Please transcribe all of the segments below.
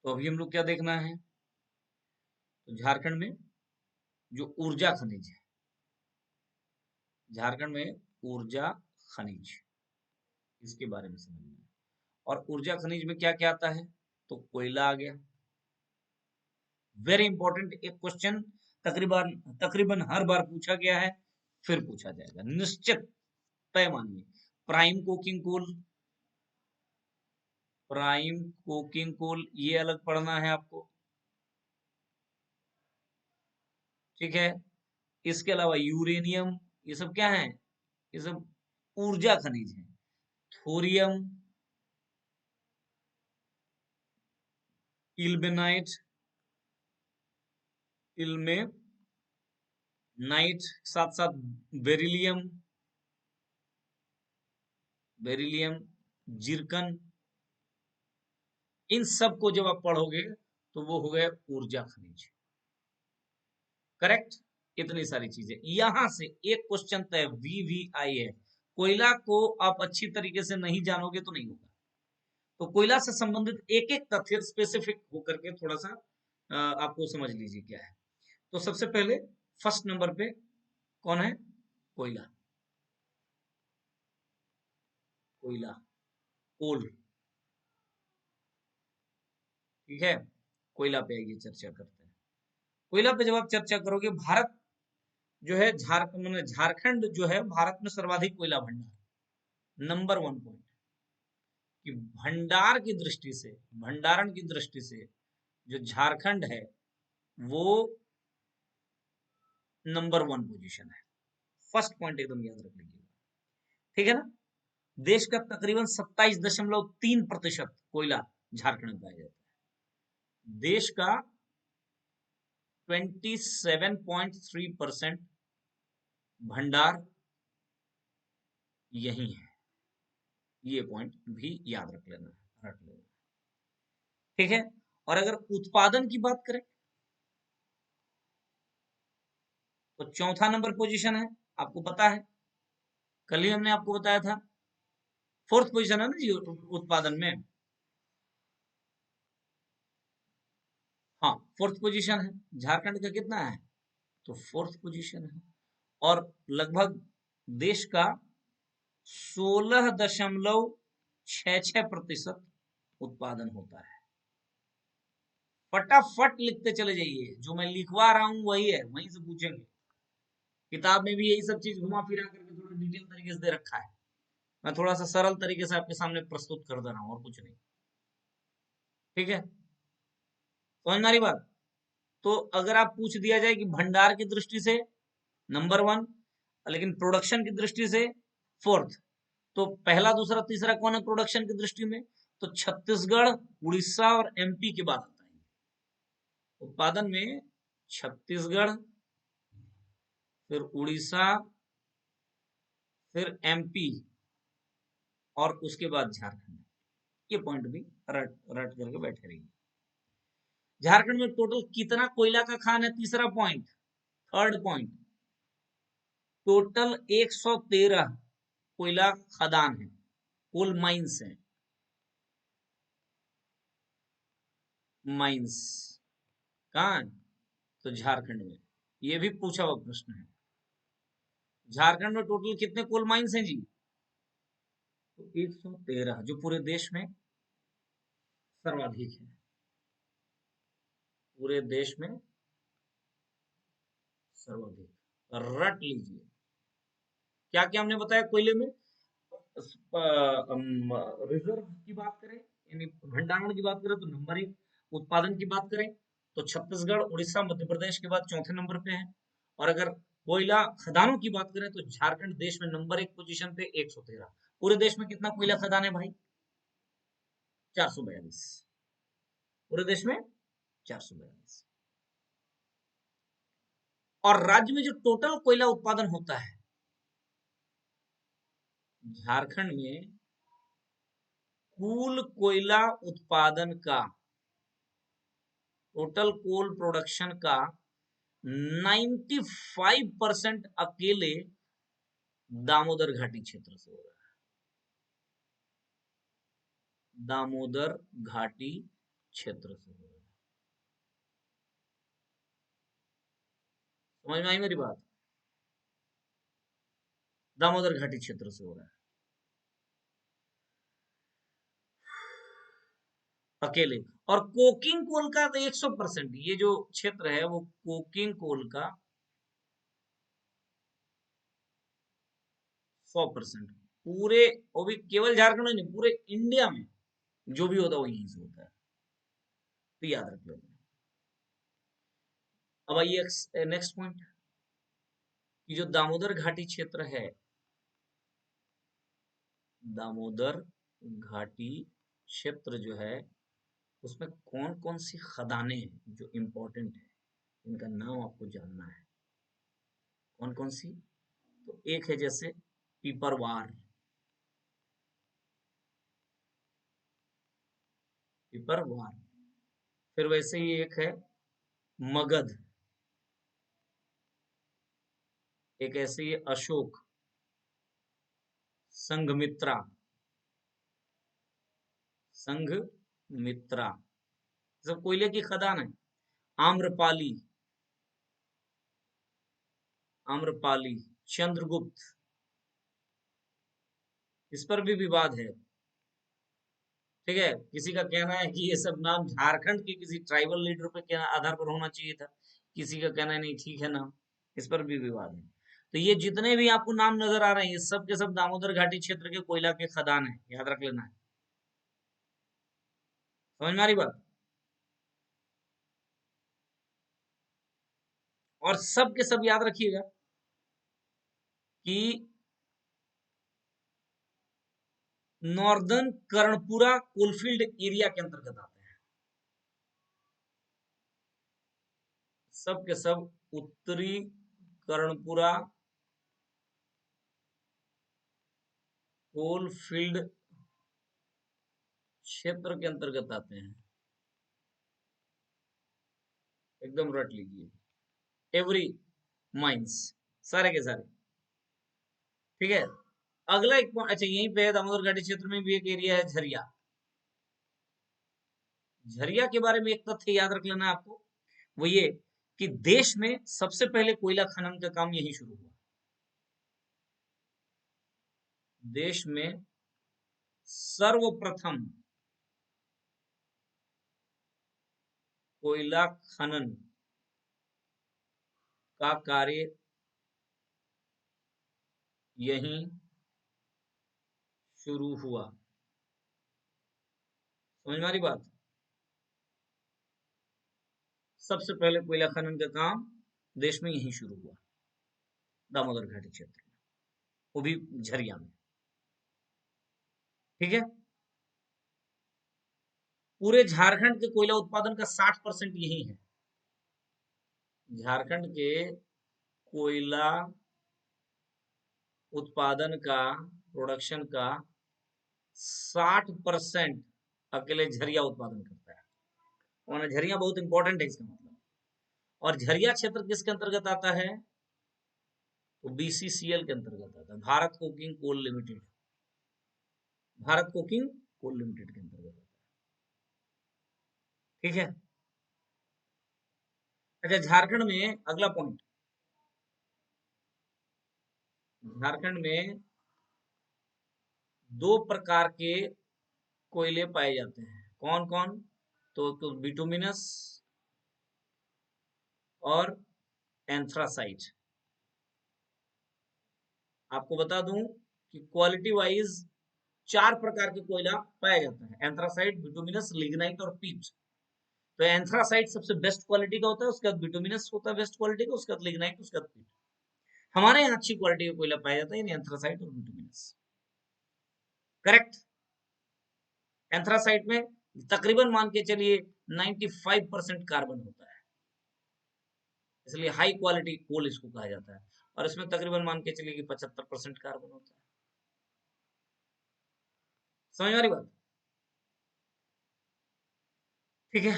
तो अभी हम लोग क्या देखना है, तो झारखंड में जो ऊर्जा खनिज है, झारखंड में ऊर्जा खनिज, इसके बारे में समझना है। और ऊर्जा खनिज में क्या क्या आता है, तो कोयला आ गया, वेरी इंपॉर्टेंट, एक क्वेश्चन तकरीबन तकरीबन हर बार पूछा गया है, फिर पूछा जाएगा निश्चित, तय मानिए। Prime coking coal, prime coking coal ये अलग पढ़ना है आपको, ठीक है। इसके अलावा यूरेनियम, ये सब क्या है, ये सब ऊर्जा खनिज है। थोरियम, इल्मेनाइट, इल्मेनाइट, साथ साथ बेरिलियम, बेरिलियम, जिरकन, इन सब को जब आप पढ़ोगे तो वो हो गया ऊर्जा खनिज, करेक्ट। इतनी सारी चीजें, यहां से एक क्वेश्चन तय, वीवीआई है। कोयला को आप अच्छी तरीके से नहीं जानोगे तो नहीं होगा। तो कोयला से संबंधित एक एक तथ्य स्पेसिफिक होकर के थोड़ा सा आपको समझ लीजिए क्या है। तो सबसे पहले फर्स्ट नंबर पे कौन है, कोयला, कोयला, कोल, ठीक है। कोयला पे आइए चर्चा करते हैं। कोयला पे जब आप चर्चा करोगे, भारत जो है, झारखंड जो है भारत में सर्वाधिक कोयला भंडार, नंबर 1 पॉइंट, कि भंडार की दृष्टि से, भंडारण की दृष्टि से जो झारखंड है वो नंबर 1 पोजीशन है। फर्स्ट पॉइंट एकदम याद रख लीजिएगा, ठीक है ना। देश का तकरीबन 27.3% कोयला झारखंड में पाया जाता है। देश का 27.3% भंडार यही है, ये पॉइंट भी याद रख लेना, ठीक है। और अगर उत्पादन की बात करें तो चौथा नंबर पोजीशन है, आपको पता है, कल ही हमने आपको बताया था। फोर्थ पोजीशन है ना जी उत्पादन में, हाँ फोर्थ पोजीशन है। झारखंड का कितना है, तो फोर्थ पोजीशन है। और लगभग देश का 16.66% उत्पादन होता है। फटाफट लिखते चले जाइए, जो मैं लिखवा रहा हूं वही है, वहीं से पूछेंगे। किताब में भी यही सब चीज घुमा फिरा करके थोड़ा डिटेल तरीके से दे रखा है, मैं थोड़ा सा सरल तरीके से आपके सामने प्रस्तुत कर दे रहा हूं, और कुछ नहीं, ठीक है। समझ में आ रही बात। तो अगर आप पूछ दिया जाए कि भंडार की दृष्टि से नंबर 1, लेकिन प्रोडक्शन की दृष्टि से फोर्थ, तो पहला दूसरा तीसरा कौन है प्रोडक्शन की दृष्टि में, तो छत्तीसगढ़, उड़ीसा और एमपी के बाद आता है उत्पादन में। छत्तीसगढ़, फिर उड़ीसा, फिर एमपी, और उसके बाद झारखंड। ये पॉइंट भी रट रट करके बैठे रहिए। झारखंड में टोटल कितना कोयला का खान है, तीसरा पॉइंट, थर्ड पॉइंट, टोटल 113 कोयला खदान है, कोल माइंस है, माइंस कहाँ है, तो झारखंड में। ये भी पूछा हुआ प्रश्न है, झारखंड में टोटल कितने कोल माइंस हैं जी, तो 113, जो पूरे देश में सर्वाधिक है, पूरे देश में सर्वाधिक। रट लीजिए, क्या क्या हमने बताया कोयले में। रिजर्व की बात करें, यानी भंडारण की बात करें तो नंबर 1, उत्पादन की बात करें तो छत्तीसगढ़, उड़ीसा, मध्य प्रदेश के बाद चौथे नंबर पे है। और अगर कोयला खदानों की बात करें तो झारखंड देश में नंबर 1 पोजीशन पे 113। पूरे देश में कितना कोयला खदान है भाई, 442, पूरे देश में 442। और राज्य में जो टोटल कोयला उत्पादन होता है झारखंड में, कुल कोयला उत्पादन का, टोटल कोल प्रोडक्शन का 95% अकेले दामोदर घाटी क्षेत्र से हो रहा है, दामोदर घाटी क्षेत्र से हो रहा है। समझ में आई मेरी बात? दामोदर घाटी क्षेत्र से हो रहा है अकेले। और कोकिंग कोल का तो 100%, ये जो क्षेत्र है वो कोकिंग कोल का 100%, पूरे, वो भी केवल झारखंड में नहीं, पूरे इंडिया में जो भी होता है वो यहीं से होता है, तो याद रख लो। अब आइए नेक्स्ट पॉइंट, कि जो दामोदर घाटी क्षेत्र है, दामोदर घाटी क्षेत्र जो है, उसमें कौन कौन सी खदानें हैं जो इंपॉर्टेंट है, इनका नाम आपको जानना है। कौन कौन सी? तो एक है जैसे पिपरवार, पिपरवार। फिर वैसे ही एक है मगध, एक ऐसे ही अशोक, संघमित्रा, संघमित्रा, सब कोयले की खदान है। आम्रपाली, आम्रपाली, चंद्रगुप्त, इस पर भी विवाद है। ठीक है, किसी का कहना है कि ये सब नाम झारखंड के किसी ट्राइबल लीडर पे क्या आधार पर होना चाहिए था, किसी का कहना है नहीं ठीक है नाम, इस पर भी विवाद है। तो ये जितने भी आपको नाम नजर आ रहे हैं, ये सब के सब दामोदर घाटी क्षेत्र के कोयला के खदान है, याद रख लेना है। समझ में आ रही बात? और सब के सब याद रखिएगा कि नॉर्दर्न कर्णपुरा कोलफील्ड एरिया के अंतर्गत आते हैं, सब के सब उत्तरी कर्णपुरा कोलफील्ड क्षेत्र के अंतर्गत आते हैं, एकदम रट लीजिए। एवरी माइंस, सारे के सारे। ठीक है, अगला एक point, अच्छा यहीं पे है दामोदर घाटी क्षेत्र में भी एक एरिया है झरिया। झरिया के बारे में एक तथ्य याद रख लेना है आपको, वो ये कि देश में सबसे पहले कोयला खनन का काम यहीं शुरू हुआ। देश में सर्वप्रथम कोयला खनन का कार्य यहीं शुरू हुआ। समझ में आ रही बात? सबसे पहले कोयला खनन का काम देश में यहीं शुरू हुआ, दामोदर घाटी क्षेत्र में, वो भी झरिया में। ठीक है, पूरे झारखंड के कोयला उत्पादन का 60% यही है। झारखंड के कोयला उत्पादन का, प्रोडक्शन का 60% अकेले झरिया उत्पादन करता है। और झरिया बहुत इंपॉर्टेंट है इसका मतलब। और झरिया क्षेत्र किसके अंतर्गत आता है? तो बीसीसीएल के अंतर्गत आता है, Bharat Coking Coal Limited, Bharat Coking Coal Limited के अंतर्गत आता है। ठीक है, अच्छा झारखंड में अगला पॉइंट, झारखंड में दो प्रकार के कोयले पाए जाते हैं। कौन कौन? तो बिटुमिनस और एंथ्रासाइट। आपको बता दूं कि क्वालिटी वाइज 4 प्रकार के कोयला पाया जाता है, एंथ्रासाइट, बिटुमिनस, लिग्नाइट और पीट। तो एंथ्रासाइट सबसे बेस्ट क्वालिटी का होता है, उसके बाद बिटुमिनस होता है बेस्ट क्वालिटी का, उसके बाद लिग्नाइट, उसके बाद पीट। हमारे यहाँ अच्छी क्वालिटी का कोयला पाया जाता है एंथ्रासाइट और बिटुमिनस। करेक्ट। एंथ्रासाइट में तकरीबन मान के चलिए 95% कार्बन होता है, इसलिए हाई क्वालिटी कोल इसको कहा जाता है। और इसमें तकरीबन मान के चलिए कि 75% कार्बन होता है। समझ आ रही बात? ठीक है,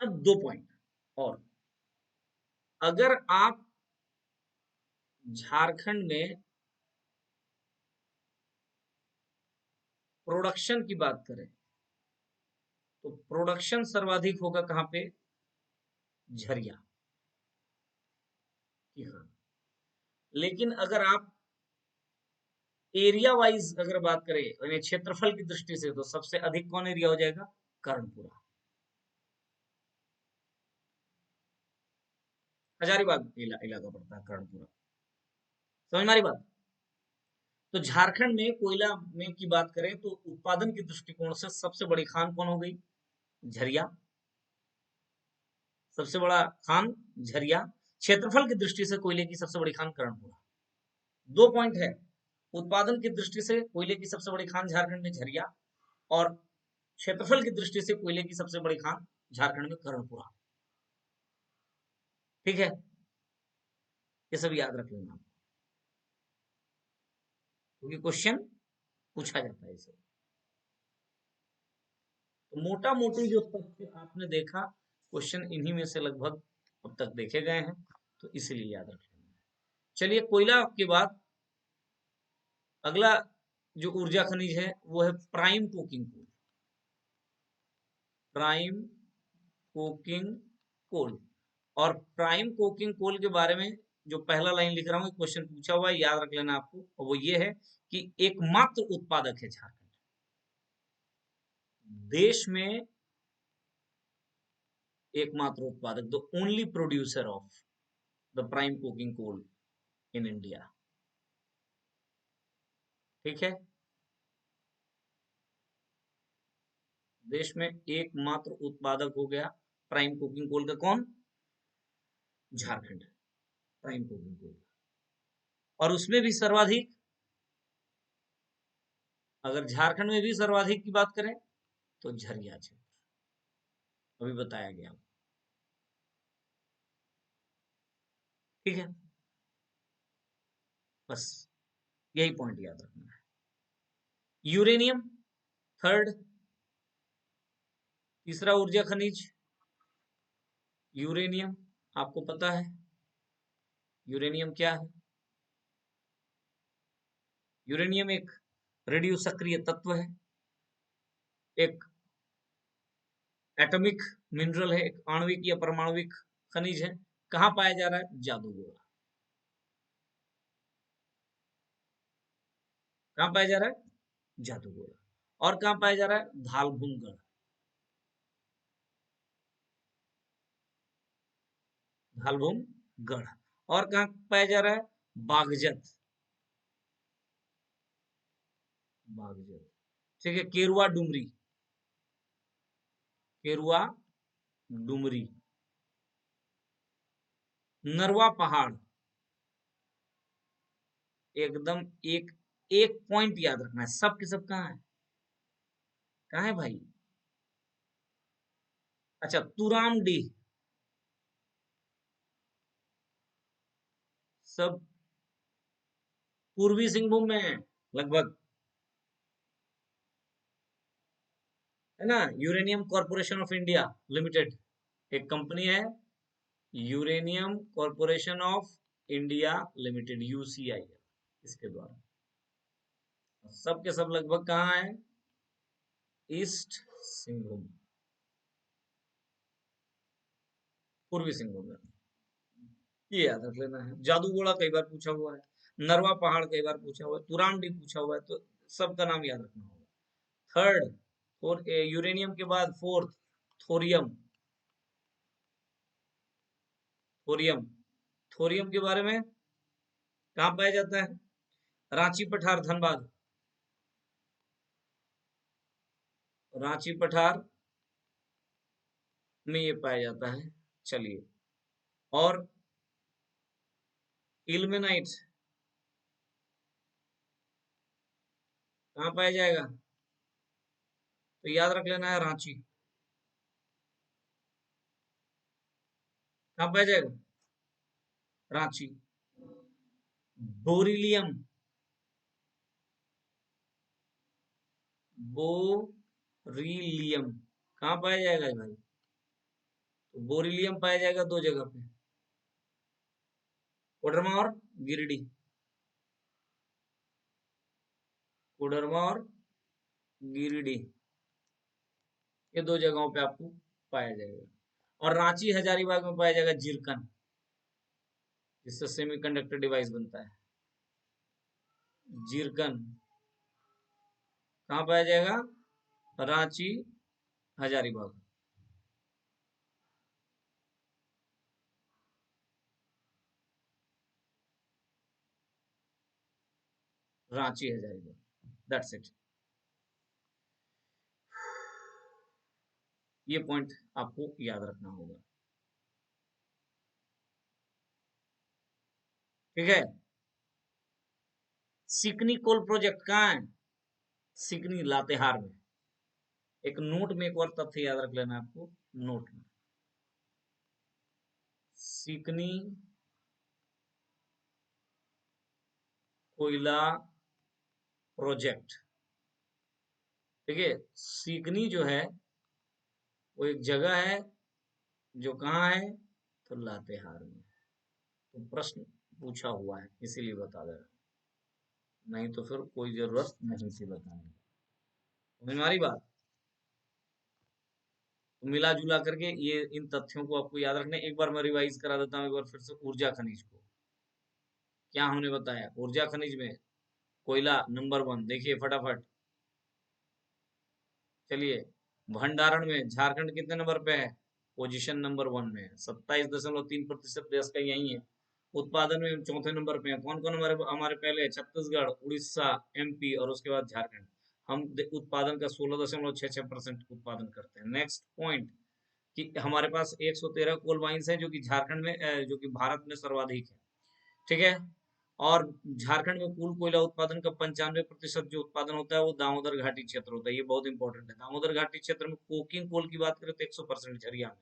अब 2 पॉइंट और, अगर आप झारखंड में प्रोडक्शन की बात करें तो प्रोडक्शन सर्वाधिक होगा कहां पे? झरिया की। हाँ, लेकिन अगर आप एरिया वाइज अगर बात करें यानी क्षेत्रफल की दृष्टि से तो सबसे अधिक कौन एरिया हो जाएगा? कर्णपुरा। हजारीबाग इलाका पड़ता है कर्णपुरा। समझ में आ रही बात? तो झारखंड में कोयला में की बात करें तो उत्पादन के दृष्टिकोण से सबसे बड़ी खान कौन हो गई? झरिया। सबसे बड़ा खान झरिया। क्षेत्रफल की दृष्टि से कोयले की सबसे बड़ी खान कर्णपुरा। 2 पॉइंट है। उत्पादन की दृष्टि से कोयले की सबसे बड़ी खान झारखंड में झरिया, और क्षेत्रफल की दृष्टि से कोयले की सबसे बड़ी खान झारखंड में कर्णपुरा। ठीक है, ये सब याद रख लेना क्योंकि क्वेश्चन पूछा जाता है इसे। तो मोटा मोटी जो तथ्य आपने देखा, क्वेश्चन इन्हीं में से लगभग अब तक देखे गए हैं, तो इसीलिए याद रख लेना। चलिए, कोयला के बाद अगला जो ऊर्जा खनिज है वो है prime coking coal. Prime coking coal. और प्राइम कोकिंग कोल के बारे में जो पहला लाइन लिख रहा हूँ, क्वेश्चन पूछा हुआ है, याद रख लेना आपको। और वो ये है कि एकमात्र उत्पादक है झारखंड देश में, एकमात्र उत्पादक, the only producer of the prime coking coal in India. ठीक है, देश में एकमात्र उत्पादक हो गया प्राइम कोकिंग कोल का। कौन? झारखंड। Prime coking coal. और उसमें भी सर्वाधिक, अगर झारखंड में भी सर्वाधिक की बात करें तो झरिया क्षेत्र, अभी बताया गया। ठीक है, बस यही पॉइंट याद रखना है। यूरेनियम थर्ड, तीसरा ऊर्जा खनिज यूरेनियम। आपको पता है यूरेनियम क्या है? यूरेनियम एक रेडियो सक्रिय तत्व है, एक एटॉमिक मिनरल है, एक आणविक या परमाणुविक खनिज है। कहां पाया जा रहा है? जादूगोला। कहां पाया जा रहा है? जादूगोला। और कहां पाया जा रहा है? धालभूमगढ़। धालभूमगढ़। और कहां पाया जा रहा है? बागजत। बागजत। ठीक है, केरुआ डुमरी। केरुआ डुमरी। नरवा पहाड़। एकदम एक एक पॉइंट याद रखना है, सब के सब कहाँ है? कहाँ है भाई? अच्छा, तुरामडीह। सब पूर्वी सिंहभूम में है लगभग, है ना। Uranium corporation of India limited एक कंपनी है, uranium corporation of India limited, UCI, इसके द्वारा। सब के सब लगभग कहाँ है? ईस्ट सिंहभूम, पूर्वी सिंहभूम में। ये याद रख लेना है। जादूगोड़ा कई बार पूछा हुआ है, नरवा पहाड़ कई बार पूछा हुआ है, तुरामडी पूछा हुआ है, तो सबका नाम याद रखना होगा। थर्ड, और यूरेनियम के बाद फोर्थ थोरियम। थोरियम। थोरियम के बारे में कहाँ पाया जाता है? रांची, पठार, धनबाद। रांची, पठार में ये पाया जाता है। चलिए, और इल्मेनाइट कहाँ पाया जाएगा? तो याद रख लेना है, रांची। कहाँ पाया जाएगा? रांची। बोरिलियम। बोरिलियम कहाँ पाया जाएगा भाई? तो बोरिलियम पाया जाएगा 2 जगह पे, कोडरमा और गिरिडीह। कोडरमा और गिरिडीह, ये दो जगहों पे आपको पाया जाएगा। और रांची हजारीबाग में पाया जाएगा जिरकन, जिससे सेमीकंडक्टर डिवाइस बनता है। जिरकन कहाँ पाया जाएगा? रांची हजारीबाग। Ranchi Hazaribagh, that's it. ये पॉइंट आपको याद रखना होगा, ठीक है। सिकनी कोल प्रोजेक्ट कहाँ है? सिकनी, लातेहार में। एक नोट में एक और तथ्य याद रख लेना आपको, नोट में, सिकनी कोयला प्रोजेक्ट, ठीक है। सिकनी जो है वो एक जगह है जो कहाँ है? तो लातेहार में। तो प्रश्न पूछा हुआ है इसीलिए बता दे रहा, नहीं तो फिर कोई जरूरत नहीं थी बताने की। समझ में आ रही बात? तो मिला जुला करके ये इन तथ्यों को आपको याद रखना है। एक बार मैं रिवाइज करा देता हूँ एक बार फिर से। ऊर्जा खनिज को क्या हमने बताया? ऊर्जा खनिज में कोयला नंबर 1, देखिए फटाफट, चलिए। भंडारण में झारखंड कितने नंबर पे है? पोजीशन नंबर 1 में है, 27.3% देश का यही है। उत्पादन में चौथे नंबर पे है। कौन कौन हमारे पहले है? छत्तीसगढ़, उड़ीसा, एमपी और उसके बाद झारखंड। हम उत्पादन का 16.66% उत्पादन करते हैं। नेक्स्ट पॉइंट कि हमारे पास 113 कोल माइंस है जो कि झारखंड में जो कि भारत में सर्वाधिक है, ठीक है। और झारखंड में कुल कोयला उत्पादन का 95% जो उत्पादन होता है वो दामोदर घाटी क्षेत्र होता है। ये बहुत इंपॉर्टेंट है। दामोदर घाटी क्षेत्र में कोकिंग कोल की बात करें तो 100% झरिया में।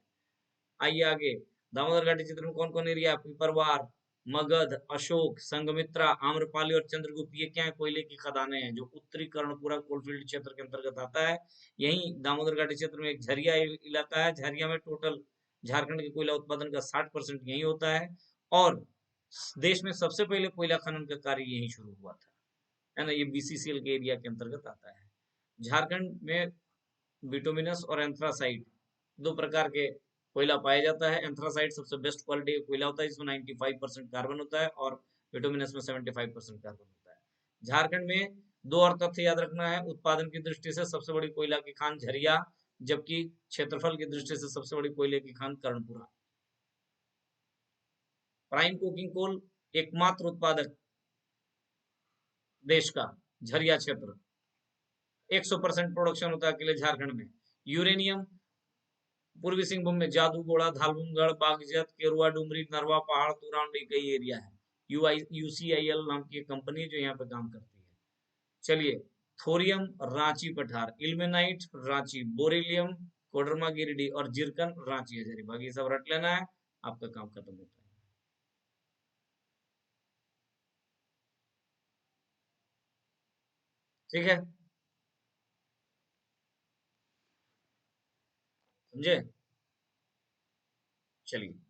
आइए आगे, दामोदर घाटी क्षेत्र में कौन कौन एरिया? पिपरवार, मगध, अशोक, संघमित्रा, आम्रपाली और चंद्रगुप्त। ये क्या है? कोयले की खदानें हैं जो उत्तरी कर्णपुरा कोलफील्ड क्षेत्र के अंतर्गत आता है। यही दामोदर घाटी क्षेत्र में एक झरिया इलाका है। झरिया में टोटल झारखंड के कोयला उत्पादन का 60% यही होता है। और देश में सबसे पहले कोयला खनन का कार्य यही शुरू हुआ था, है ना। ये बीसीसीएल के एरिया के अंतर्गत आता है। झारखंड में बिटुमिनस और एंथ्रासाइट दो प्रकार के कोयला पाया जाता है। एंथ्रासाइट सबसे बेस्ट क्वालिटी का कोयला होता है, इसमें 95% कार्बन होता है और बिटुमिनस में 75% कार्बन होता है। झारखंड में दो और तथ्य याद रखना है। उत्पादन की दृष्टि से सबसे बड़ी कोयला की खान झरिया, जबकि क्षेत्रफल की दृष्टि से सबसे बड़ी कोयले की खान कर्णपुरा। प्राइम कोकिंग कोल एकमात्र उत्पादक देश का झरिया क्षेत्र, 100% प्रोडक्शन होता है अकेले झारखंड में। यूरेनियम पूर्वी सिंहभूम में जादूगोड़ा, धालुमगढ़, बागजत, केरुआ डुमरी, नरवा पहाड़, तुरांडी कई एरिया है। यूसीआईएल नाम की कंपनी जो यहाँ पे काम करती है। चलिए, थोरियम रांची पठार, इल्मेनाइट रांची, बोरिलियम कोडरमा गिरिडीह और जिरकन रांची हजारीबाग। ये सब रट लेना है, आपका काम खत्म होता है। ठीक है, समझे? चलिए।